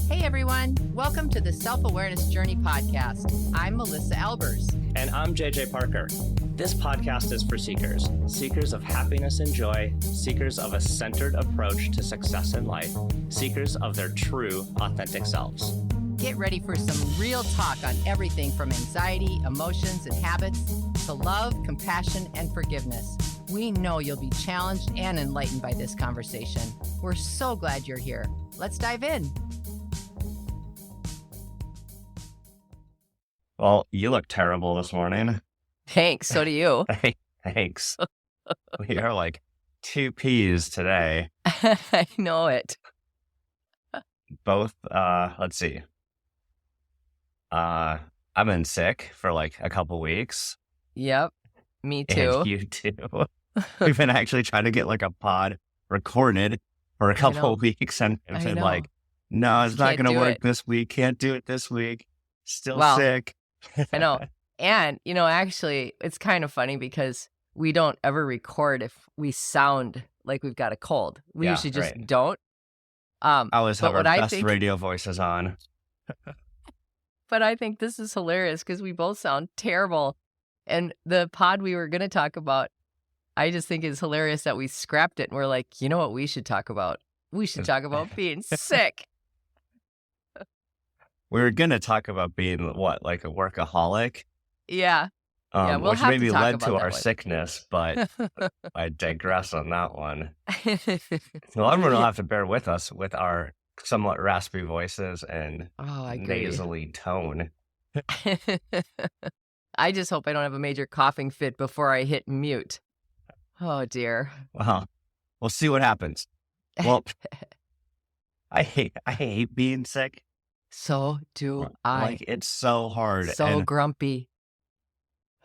Hey everyone, welcome to the Self-Awareness Journey podcast. I'm Melissa Albers. And I'm JJ Parker. This podcast is for seekers, seekers of happiness and joy, seekers of a centered approach to success in life, seekers of their true, authentic selves. Get ready for some real talk on everything from anxiety, emotions, and habits to love, compassion, and forgiveness. We know you'll be challenged and enlightened by this conversation. We're so glad you're here. Let's dive in. Well, you look terrible this morning. Thanks. So do you. Thanks. We are like two peas today. I know it. Both, let's see. I've been sick for like a couple weeks. Yep. Me too. And you too. We've been actually trying to get like a pod recorded for a couple of weeks and it's been like, no, it's not going to work this week. Can't do it this week. Still sick. I know. And, actually, it's kind of funny because we don't ever record if we sound like we've got a cold. We usually just don't. I always have our best radio voices on. But I think this is hilarious because we both sound terrible. And the pod we were going to talk about, I just think it's hilarious that we scrapped it and we're like, you know what we should talk about? We should talk about being sick. We were going to talk about being, like a workaholic? Yeah. We'll which have maybe to talk led about to that our one. sickness, but I digress on that one. Well, everyone will have to bear with us with our somewhat raspy voices and nasally tone. I just hope I don't have a major coughing fit before I hit mute. Oh, dear. Well, we'll see what happens. Well, I hate being sick. So do I. Like, it's so hard. So grumpy.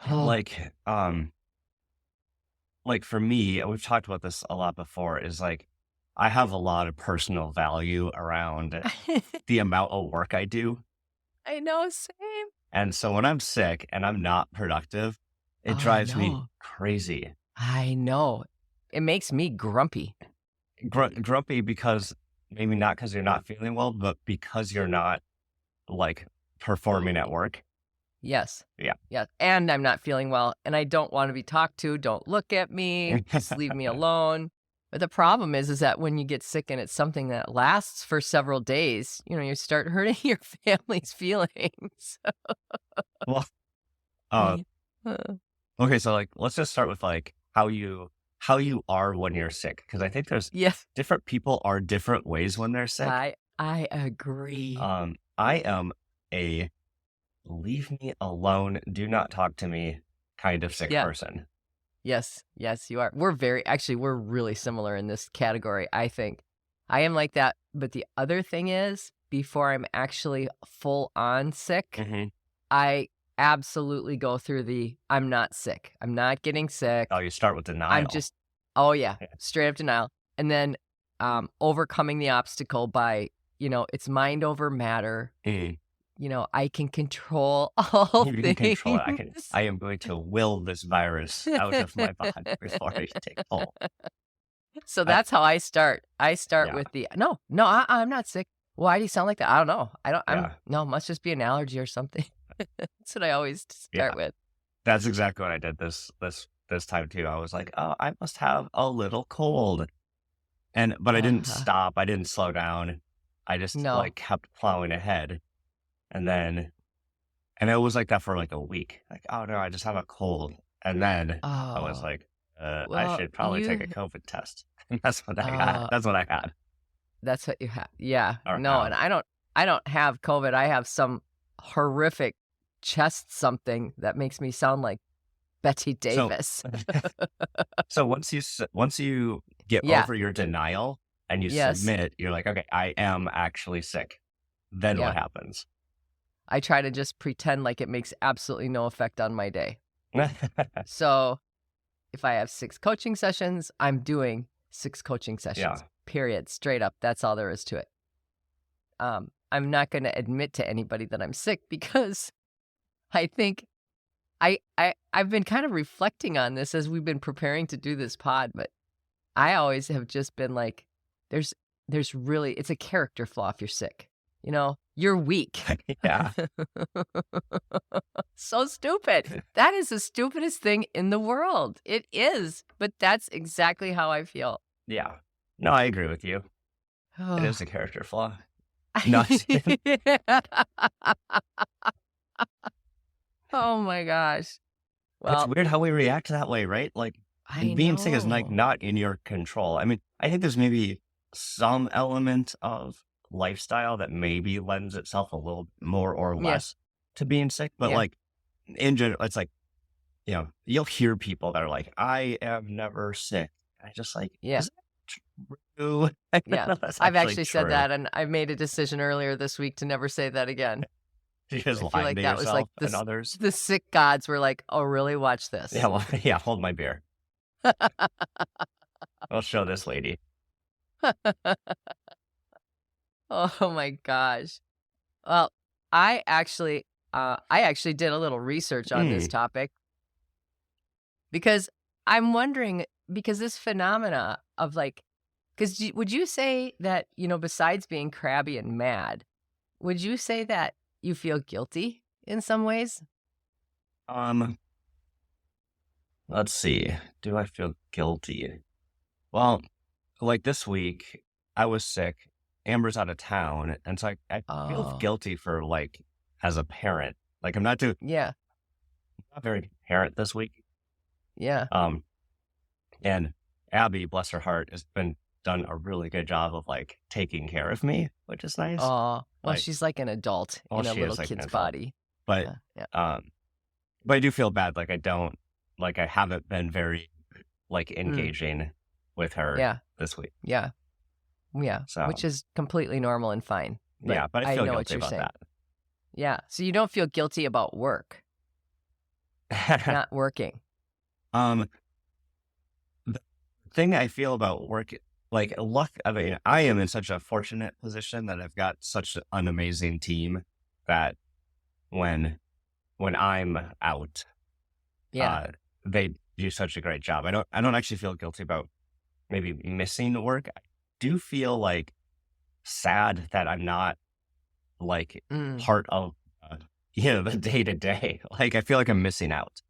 Like for me, we've talked about this a lot before, is like, I have a lot of personal value around the amount of work I do. I know, same. And so when I'm sick and I'm not productive, it drives me crazy. I know. It makes me grumpy. Grumpy because maybe not because you're not feeling well, but because you're not like performing at work. Yes. Yeah. Yeah. And I'm not feeling well and I don't want to be talked to. Don't look at me. Just leave me alone. But the problem is that when you get sick and it's something that lasts for several days, you start hurting your family's feelings. Well, okay. So like, let's just start with like how you are when you're sick. Cause I think there's different people are different ways when they're sick. I agree. I am a leave me alone, do not talk to me kind of sick person. Yes, you are. We're really similar in this category, I think. I am like that. But the other thing is, before I'm actually full on sick, I absolutely go through I'm not sick. I'm not getting sick. Oh, you start with denial. I'm just, straight up denial. And then overcoming the obstacle by, it's mind over matter. I can control all things. You can control it. I am going to will this virus out of my body before I take hold. So that's how I start. I start with I'm not sick. Why do you sound like that? I don't know. No, must just be an allergy or something. That's what I always start with. That's exactly what I did this time too. I was like, oh, I must have a little cold. But I didn't stop. I didn't slow down. I just kept plowing ahead. And it was like that for like a week. Like, oh no, I just have a cold. And then I was like, I should probably take a COVID test. And that's what I got. That's what I had. That's what you have. Yeah. And I don't have COVID. I have some horrific chest something that makes me sound like Betty Davis. So once you get over your denial and you submit, you're like, okay, I am actually sick. Then what happens? I try to just pretend like it makes absolutely no effect on my day. So if I have 6 coaching sessions, I'm doing 6 coaching sessions, period, straight up. That's all there is to it. I'm not going to admit to anybody that I'm sick because I think I've been kind of reflecting on this as we've been preparing to do this pod, but I always have just been like, there's really, it's a character flaw if you're sick. You're weak. Yeah. So stupid. That is the stupidest thing in the world. It is, but that's exactly how I feel. Yeah. No, I agree with you. It is a character flaw. No. Oh my gosh. It's Well, weird how we react that way, right? Like, I being sick is like know. not in your control. I mean, I think there's maybe some element of lifestyle that maybe lends itself a little more or Yeah. less to being sick, but Yeah. like in general, it's like, you'll hear people that are like, I am never sick. I just like, Yeah. is that true? I don't Yeah. know if that's I've actually true. said that, and I made a decision earlier this week to never say that again. You just I feel lying like to that was like yourself and others. the sick gods were like, "Oh, really? Watch this." Yeah, well, yeah, hold my beer. I'll show this lady. Oh my gosh. Well, I actually did a little research on this topic because I'm wondering, because this phenomena of like, because would you say that, besides being crabby and mad, would you say that you feel guilty in some ways? Let's see. Do I feel guilty? Well, like this week, I was sick. Amber's out of town, and so I feel guilty for like as a parent. Like I'm not very parent this week. Yeah. And Abby, bless her heart, has done a really good job of like taking care of me, which is nice. Oh, well, Like, she's like an adult in a she little is like an kid's adult. body. But Yeah. but I do feel bad. Like I haven't been very like engaging with her this week. Yeah. Yeah. So, which is completely normal and fine. But but I feel know guilty what you're about saying. that. Yeah. So you don't feel guilty about work, not working. The thing I feel about work, like luck, I mean, I am in such a fortunate position that I've got such an amazing team that when I'm out, they do such a great job. I don't actually feel guilty about maybe missing work. I do feel like sad that I'm not like part of the day to day. Like I feel like I'm missing out.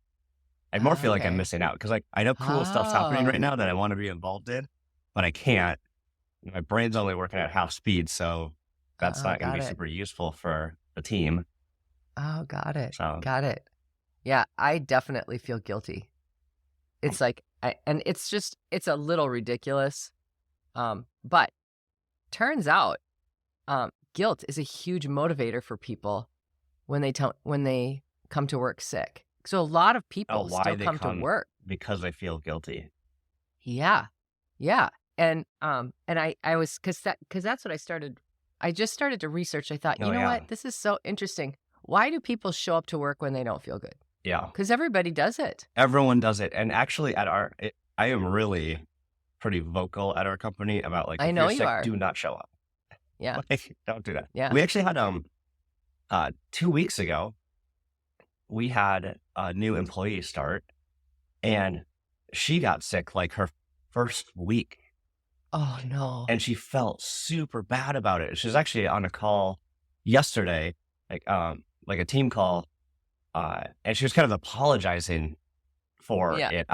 I more feel like I'm missing out because like I know cool stuff's happening right now that I want to be involved in, but I can't. My brain's only working at half speed, so that's not going to be super useful for the team. Oh, got it. So. Got it. Yeah, I definitely feel guilty. It's like, and it's a little ridiculous. But turns out, guilt is a huge motivator for people when they come to work sick. So a lot of people still come to work because they feel guilty. Yeah. Yeah. And I was, cause that's what I just started to research. I thought, you know what? This is so interesting. Why do people show up to work when they don't feel good? Yeah. Because everybody does it. Everyone does it. And actually I am really pretty vocal at our company about like, if you're sick, do not show up. Yeah. Like, don't do that. Yeah. We actually had, 2 weeks ago, we had a new employee start and she got sick like her first week. Oh no. And she felt super bad about it. She was actually on a call yesterday, like a team call, and she was kind of apologizing for it.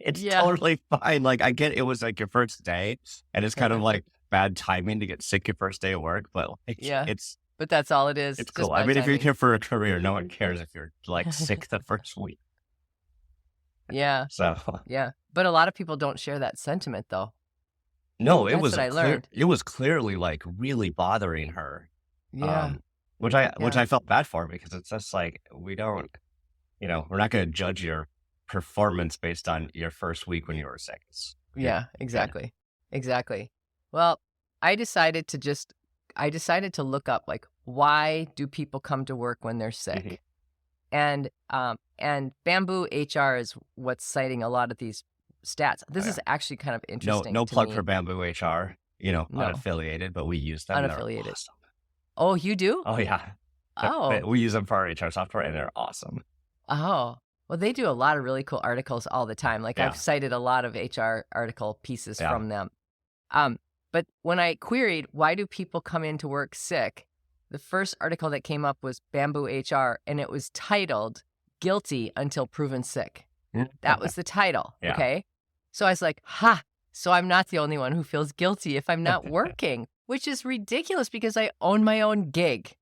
It's totally fine. Like I get it was like your first day and it's kind of like bad timing to get sick your first day of work, but like but that's all it is. It's cool. I mean, if you're here for a career, no one cares if you're like sick the first week. Yeah. So yeah, but a lot of people don't share that sentiment though. No, it was clearly like really bothering her. Yeah. Which I felt bad for because it's just like we don't, we're not going to judge your performance based on your first week when you were sick. Yeah, exactly. Exactly. Well, I decided to look up like why do people come to work when they're sick? And Bamboo HR is what's citing a lot of these stats. This is actually kind of interesting. No plug for Bamboo HR, unaffiliated, but we use them. Unaffiliated. Awesome. Oh, you do? Oh yeah. Oh. We use them for our HR software and they're awesome. Oh. Well, they do a lot of really cool articles all the time. Like I've cited a lot of HR article pieces from them. But when I queried, why do people come into work sick? The first article that came up was Bamboo HR, and it was titled Guilty Until Proven Sick. That was the title. Yeah. Okay. So I was like, so I'm not the only one who feels guilty if I'm not working, which is ridiculous because I own my own gig.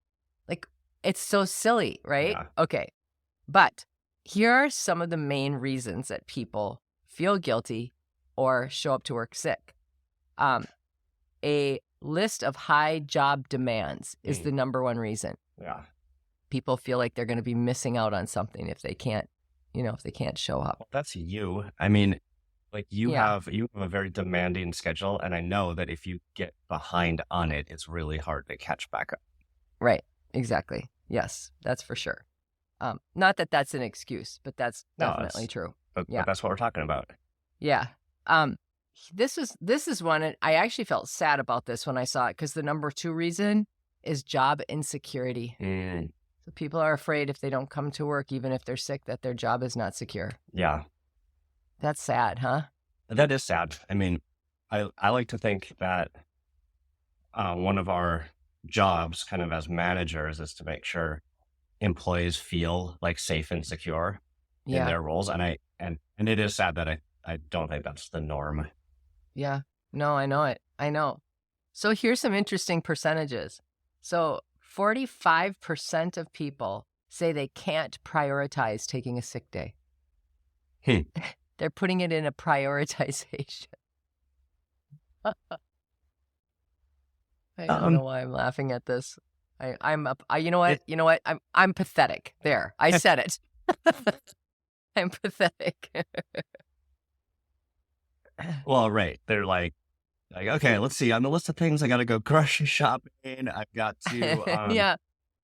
Like, it's so silly, right? Yeah. Okay. But here are some of the main reasons that people feel guilty or show up to work sick. A list of high job demands is the number one reason. Yeah. People feel like they're going to be missing out on something if they can't, if they can't show up. Well, that's you. I mean, like you have a very demanding schedule, and I know that if you get behind on it, it's really hard to catch back up. Right. Exactly. Yes, that's for sure. Not that that's an excuse, but that's definitely true. But that's what we're talking about. Yeah. This is one, and I actually felt sad about this when I saw it because the number 2 reason is job insecurity. So people are afraid if they don't come to work, even if they're sick, that their job is not secure. Yeah. That's sad, huh? That is sad. I mean, I like to think that one of our jobs kind of as managers is to make sure employees feel like safe and secure in their roles. And it is sad that I don't think that's the norm. Yeah. No, I know it. I know. So here's some interesting percentages. So 45% of people say they can't prioritize taking a sick day. They're putting it in a prioritization. I don't know why I'm laughing at this. You know what? I'm pathetic. There, I said it. I'm pathetic. Well, right. They're like, okay, let's see. On the list of things, I got to go grocery shopping. I've got to,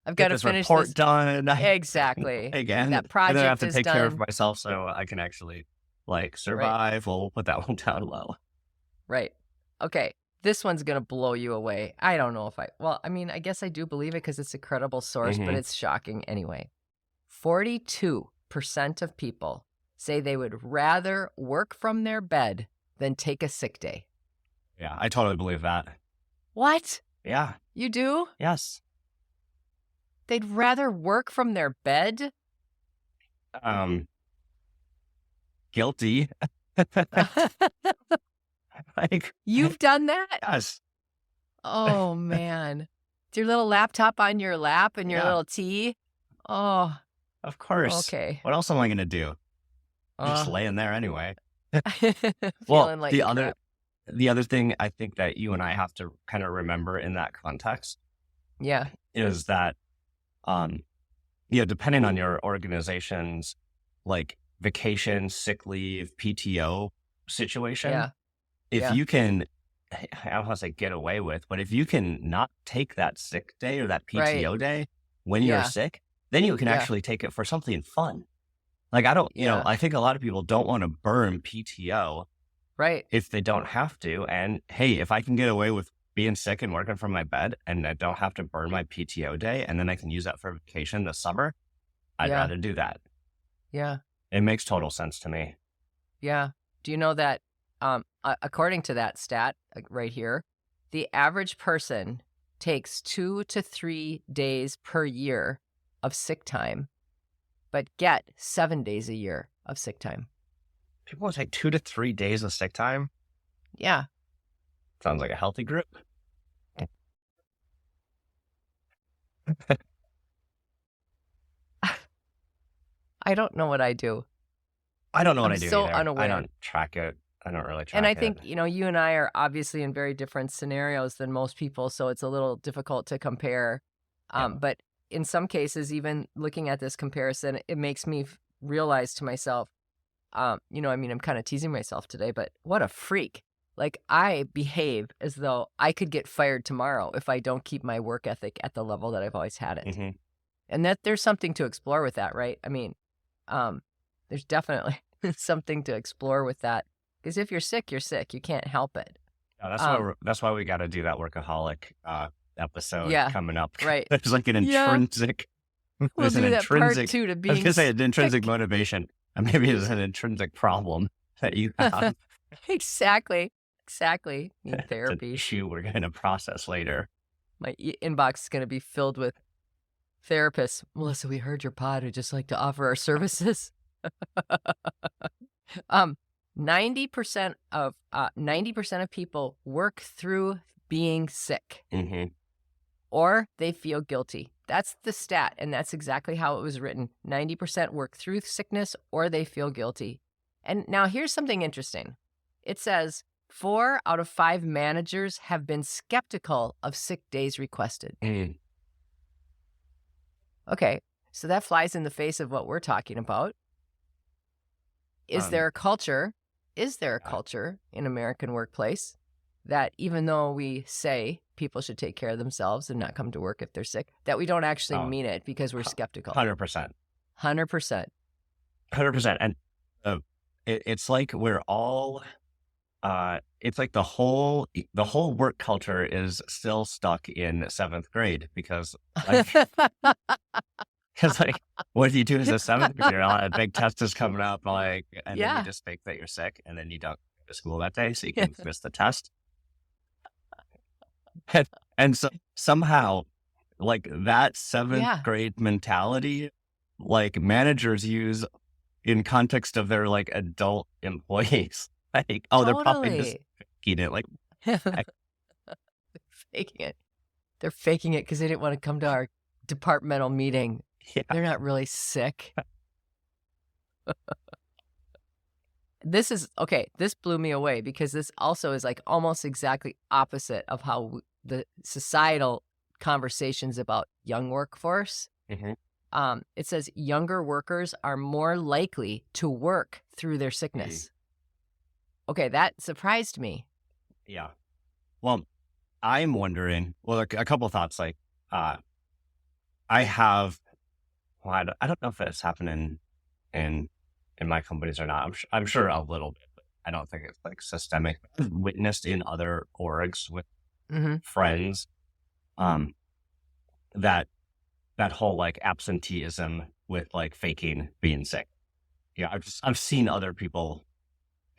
I've got to finish this report done. Exactly. Again, that project and then I have to is take done. care of myself so I can actually survive. Right. Well, we'll put that one down low. Right. Okay. This one's going to blow you away. I don't know if I guess I do believe it because it's a credible source, but it's shocking anyway. 42% of people say they would rather work from their bed than take a sick day. Yeah, I totally believe that. What? Yeah. You do? Yes. They'd rather work from their bed? Guilty. You've done that? Yes. Oh, man. With your little laptop on your lap and your little tea? Oh. Of course. Okay. What else am I going to do? I'm just laying there anyway. Well, like the other thing I think that you and I have to kind of remember in that context is that, depending on your organization's like vacation, sick leave, PTO situation, if you can, I don't want to say get away with, but if you can not take that sick day or that PTO day when you're sick, then you can actually take it for something fun. Like I think a lot of people don't want to burn PTO if they don't have to. And hey, if I can get away with being sick and working from my bed and I don't have to burn my PTO day and then I can use that for vacation this summer, I'd rather do that. Yeah. It makes total sense to me. Yeah. Do you know that according to that stat right here, the average person takes 2 to 3 days per year of sick time, but get 7 days a year of sick time. People will take 2 to 3 days of sick time? Yeah. Sounds like a healthy group. I don't know what I do. I don't know what I do so either. Unaware. I don't track it. I don't really track it. And I think, you and I are obviously in very different scenarios than most people, so it's a little difficult to compare. But in some cases, even looking at this comparison, it makes me realize to myself, I'm kind of teasing myself today, but what a freak. Like, I behave as though I could get fired tomorrow if I don't keep my work ethic at the level that I've always had it. Mm-hmm. And that there's something to explore with that, right? I mean, there's definitely something to explore with that. Because if you're sick, you're sick. You can't help it. Yeah, that's why we got to do that workaholic episode coming up. Right. There's like an intrinsic. We'll do that part 2 to being I was going to say an intrinsic motivation. And maybe it's an intrinsic problem that you have. Exactly. Exactly. Need It's an therapy. issue we're going to process later. My inbox is going to be filled with therapists. Melissa, we heard your pod. We'd just like to offer our services. 90% of people work through being sick, or they feel guilty. That's the stat, and that's exactly how it was written. 90% work through sickness, or they feel guilty. And now here's something interesting. It says 4 out of 5 managers have been skeptical of sick days requested. Okay, so that flies in the face of what we're talking about. Is there a culture in American workplace that even though we say people should take care of themselves and not come to work if they're sick, that we don't actually mean it because we're skeptical? 100%. 100%. 100%. And it's like we're all, it's like the whole work culture is still stuck in 7th grade because like, what do you do as a 7th grader? A big test is coming up, and then you just fake that you're sick, and then you don't go to school that day, so you can miss the test. And so somehow, like that 7th grade mentality, like managers use in context of their like adult employees. Like, they're probably just faking it. Like, faking it. They're faking it because they didn't want to come to our departmental meeting. Yeah. They're not really sick. This blew me away because this also is like almost exactly opposite of how the societal conversations about young workforce. It says younger workers are more likely to work through their sickness. Okay, that surprised me. Yeah. Well, I'm wondering, a couple of thoughts. Like, I don't know if it's happening in my companies or not. I'm sure a little bit, but I don't think it's like systemic. I've witnessed in other orgs with friends, that whole like absenteeism with like faking being sick. Yeah, I've seen other people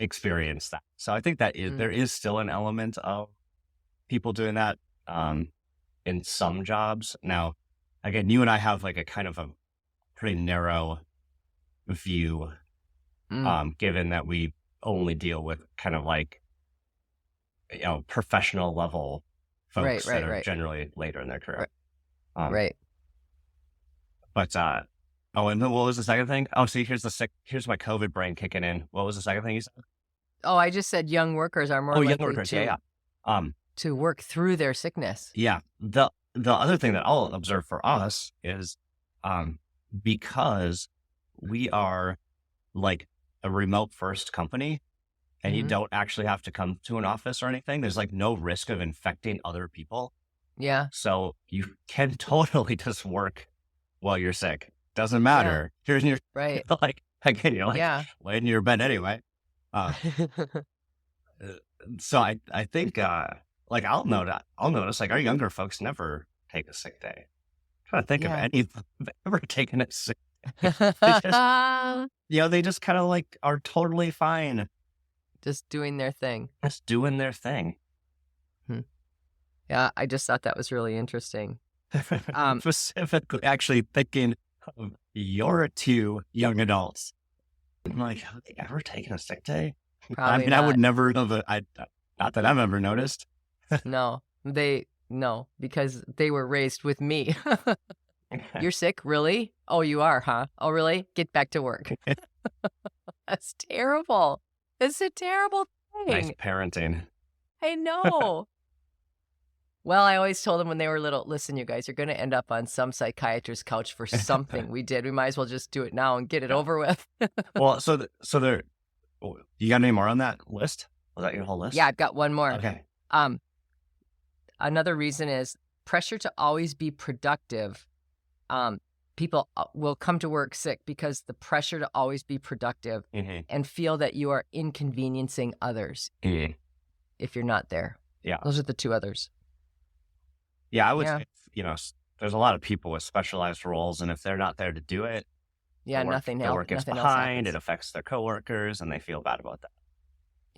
experience that. So I think that there is still an element of people doing that in some jobs. Now, again, you and I have like a kind of a pretty narrow view, given that we only deal with kind of like, professional level folks that are generally later in their career. Right. But, and then what was the second thing? Oh, see, here's my COVID brain kicking in. What was the second thing you said? Oh, I just said young workers are more likely young workers, to work through their sickness. Yeah. The other thing that I'll observe for us is, because we are like a remote first company and you don't actually have to come to an office or anything, there's like no risk of infecting other people. Yeah. So you can totally just work while you're sick. Doesn't matter. Yeah. Here's your, like, again, you're like laying in your bed anyway. So I think, like I'll notice like our younger folks never take a sick day. I'm trying to think of any of them ever taken a sick day. They just kind of like are totally fine. Just doing their thing. Yeah, I just thought that was really interesting. Specifically, actually thinking of your 2 young adults. I'm like, have they ever taken a sick day? Probably not. I would never have. Not that I've ever noticed. No, because they were raised with me. You're sick, really? Oh, you are, huh? Oh, really? Get back to work. That's terrible. It's a terrible thing. Nice parenting. I know. Well, I always told them when they were little, listen, you guys, you're going to end up on some psychiatrist's couch for something we did. We might as well just do it now and get it over with. Well, so there, you got any more on that list? Was that your whole list? Yeah, I've got one more. Okay. Another reason is pressure to always be productive. People will come to work sick because the pressure to always be productive and feel that you are inconveniencing others if you're not there. Yeah. Those are the 2 others. Yeah, I would say, there's a lot of people with specialized roles, and if they're not there to do it, nothing else. The work gets behind, it affects their coworkers, and they feel bad about that.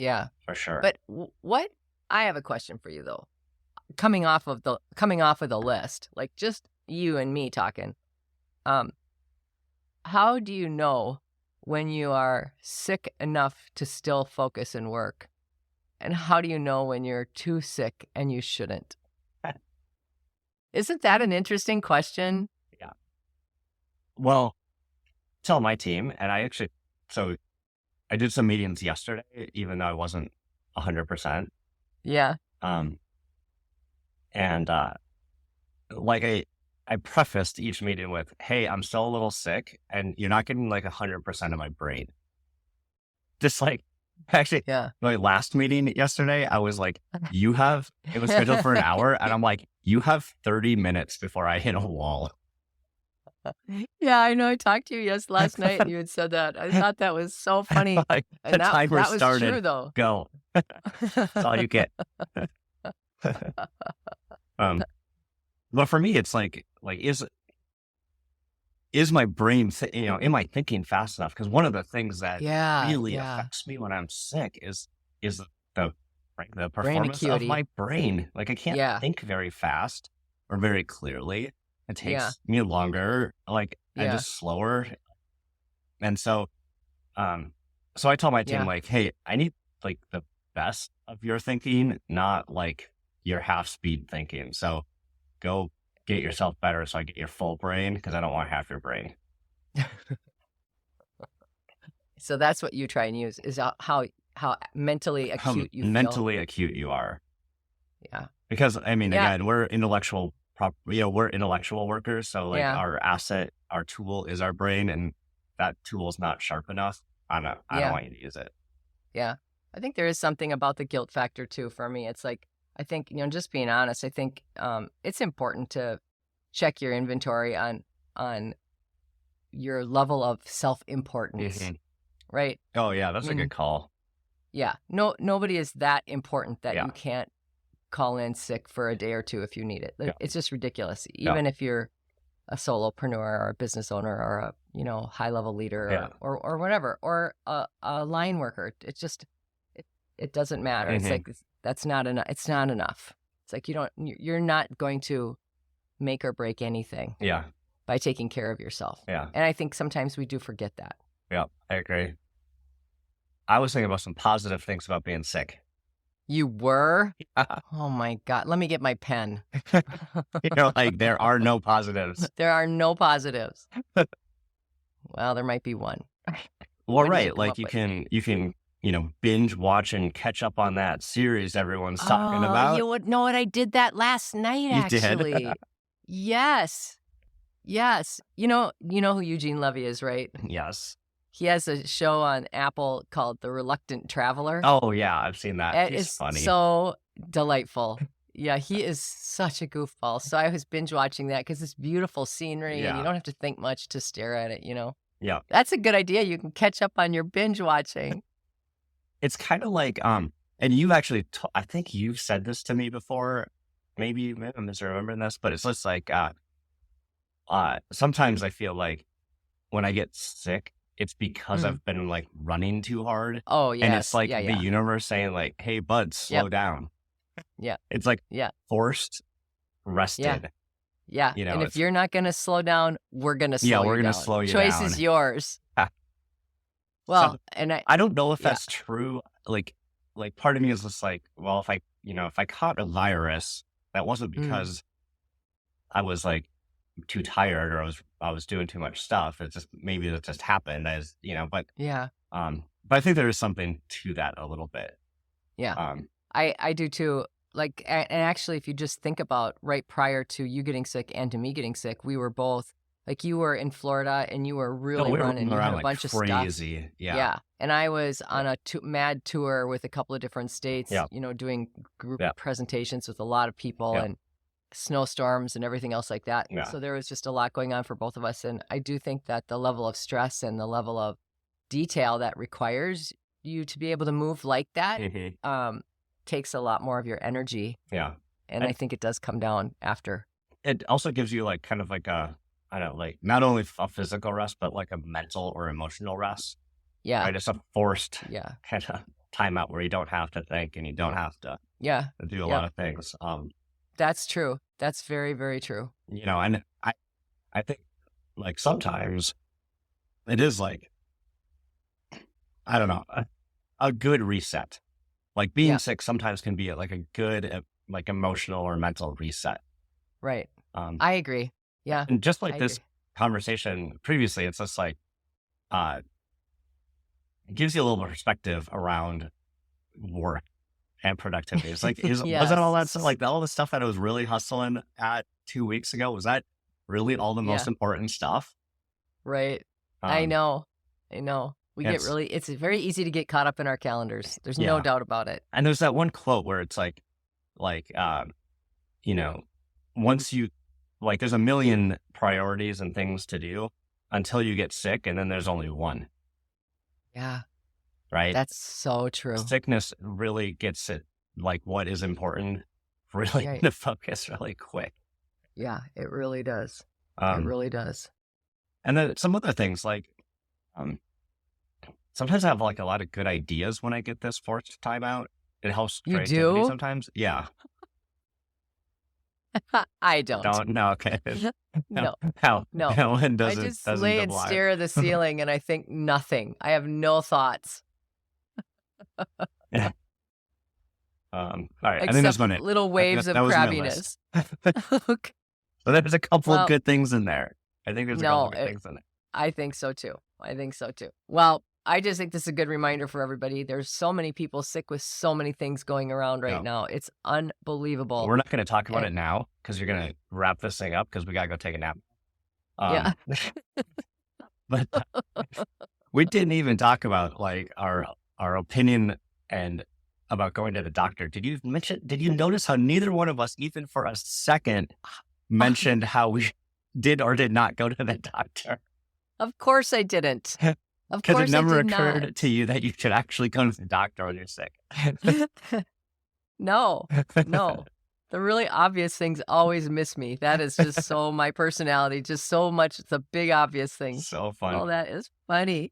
Yeah. For sure. But I have a question for you though. Coming off of the list, like just you and me talking, how do you know when you are sick enough to still focus and work? And how do you know when you're too sick and you shouldn't? Isn't that an interesting question? Yeah. Well, tell my team, and I did some meetings yesterday, even though I wasn't 100%. Yeah. And like I prefaced each meeting with, "Hey, I'm still a little sick, and you're not getting like 100% of my brain." Just like, actually, my last meeting yesterday, I was like, it was scheduled for an hour, and I'm like, you have 30 minutes before I hit a wall. Yeah, I know. I talked to you last night, and you had said that. I thought that was so funny. Like, and the timer that was started. true, though. Go. That's all you get. But for me, it's like is my brain, am I thinking fast enough? Because one of the things that really affects me when I'm sick is the performance of my brain. Like I can't think very fast or very clearly. It takes me longer, like and just slower. And so I tell my team like, hey, I need like the best of your thinking, not like your half speed thinking. So go get yourself better so I get your full brain, because I don't want half your brain. So that's what you try and use, is how mentally acute you feel. Mentally acute you are. Yeah. Because I mean, again, we're intellectual workers. So like our asset, our tool is our brain, and that tool is not sharp enough. I don't want you to use it. Yeah. I think there is something about the guilt factor too for me. It's like, I think, just being honest, I think it's important to check your inventory on your level of self-importance, right? Oh yeah, that's a good call. Yeah, nobody is that important that you can't call in sick for a day or two if you need it. It's just ridiculous. Even if you're a solopreneur or a business owner or a high-level leader or whatever, or a line worker, it's just it doesn't matter. It's like that's not enough. It's not enough. It's like you're not going to make or break anything. Yeah. By taking care of yourself. Yeah. And I think sometimes we do forget that. Yeah, I agree. I was thinking about some positive things about being sick. You were? Oh my God. Let me get my pen. Like there are no positives. There are no positives. Well, there might be one. Well, right. Like you can binge watch and catch up on that series everyone's talking about. You would know what? I did that last night, actually. You did? Yes. You know who Eugene Levy is, right? Yes. He has a show on Apple called The Reluctant Traveler. Oh, yeah. I've seen that. He's funny. So delightful. Yeah, he is such a goofball. So I was binge watching that because it's beautiful scenery and you don't have to think much to stare at it, Yeah. That's a good idea. You can catch up on your binge watching. It's kind of like, and you've actually, I think you've said this to me before. Maybe I'm misremembering this, but it's just like, sometimes I feel like when I get sick, it's because I've been like running too hard. Oh, yeah. And it's like the universe saying like, hey, bud, slow down. Yeah. It's like forced rested. Yeah. And if you're not going to slow down, we're going to slow you down. Yeah, we're going to slow you down. Choice is yours. Well, so, and I don't know if that's true. Like part of me is just like, well, if I caught a virus, that wasn't because I was like too tired or I was doing too much stuff. It's just, maybe that just happened as, but I think there is something to that a little bit. Yeah. I do too. Like, and actually, if you just think about right prior to you getting sick and to me getting sick, we were both, like, you were in Florida and you were really running. You had a bunch of crazy stuff. Yeah. And I was on a mad tour with a couple of different states, doing group presentations with a lot of people and snowstorms and everything else like that. So there was just a lot going on for both of us. And I do think that the level of stress and the level of detail that requires you to be able to move like that takes a lot more of your energy. Yeah. And I think it does come down after. It also gives you like kind of like like not only a physical rest, but like a mental or emotional rest. Yeah. Right. It's a forced kind of time out where you don't have to think and you don't have to do a lot of things. That's true. That's very, very true. And I think like sometimes it is like, I don't know, a good reset. Like being sick sometimes can be like a good, like emotional or mental reset. Right. I agree. Yeah. And just like this conversation previously, it's just like, it gives you a little perspective around work and productivity. It's like, was that all that stuff? Like all the stuff that I was really hustling at 2 weeks ago, was that really all the most important stuff? Right. I know. It's very easy to get caught up in our calendars. There's no doubt about it. And there's that one quote where it's like, once you, like, there's a million priorities and things to do until you get sick, and then there's only one. Yeah. Right? That's so true. Sickness really gets it, like, what is important really into focus really quick. Yeah, it really does. It really does. And then some other things, like, sometimes I have, like, a lot of good ideas when I get this forced time out. It helps creativity sometimes. Yeah. I don't. No, okay. No. Helen I just lay and stare at the ceiling and I think nothing. I have no thoughts. All right. I think that's about it. Little waves of crabbiness. Okay. So there's a couple of good things in there. I think there's a couple of good things in there. I think so too. Well, I just think this is a good reminder for everybody. There's so many people sick with so many things going around right now. It's unbelievable. We're not going to talk about it now because you're going to wrap this thing up because we got to go take a nap. But we didn't even talk about like our opinion and about going to the doctor. Did you notice how neither one of us, even for a second, mentioned how we did or did not go to the doctor? Of course I didn't. Because it never occurred to you that you should actually go to the doctor when you're sick. No. The really obvious things always miss me. That is just so my personality, just so much the big obvious things. So funny. Oh, that is funny.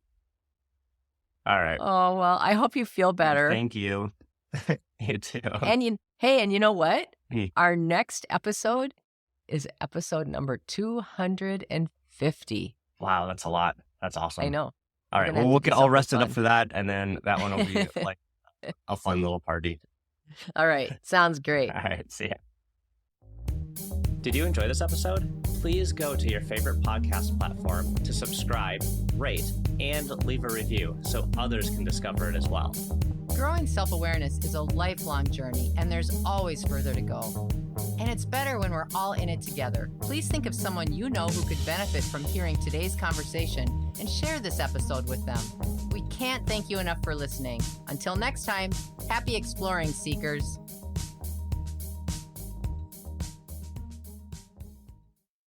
All right. Oh, well, I hope you feel better. Thank you. You too. And you know what? Our next episode is episode number 250. Wow, that's a lot. That's awesome. I know. All right. Well, we'll get all rested up for that. And then that one will be like a fun little party. All right. Sounds great. All right. See ya. Did you enjoy this episode? Please go to your favorite podcast platform to subscribe, rate, and leave a review so others can discover it as well. Growing self-awareness is a lifelong journey, and there's always further to go. And it's better when we're all in it together. Please think of someone you know who could benefit from hearing today's conversation and share this episode with them. We can't thank you enough for listening. Until next time, happy exploring, seekers.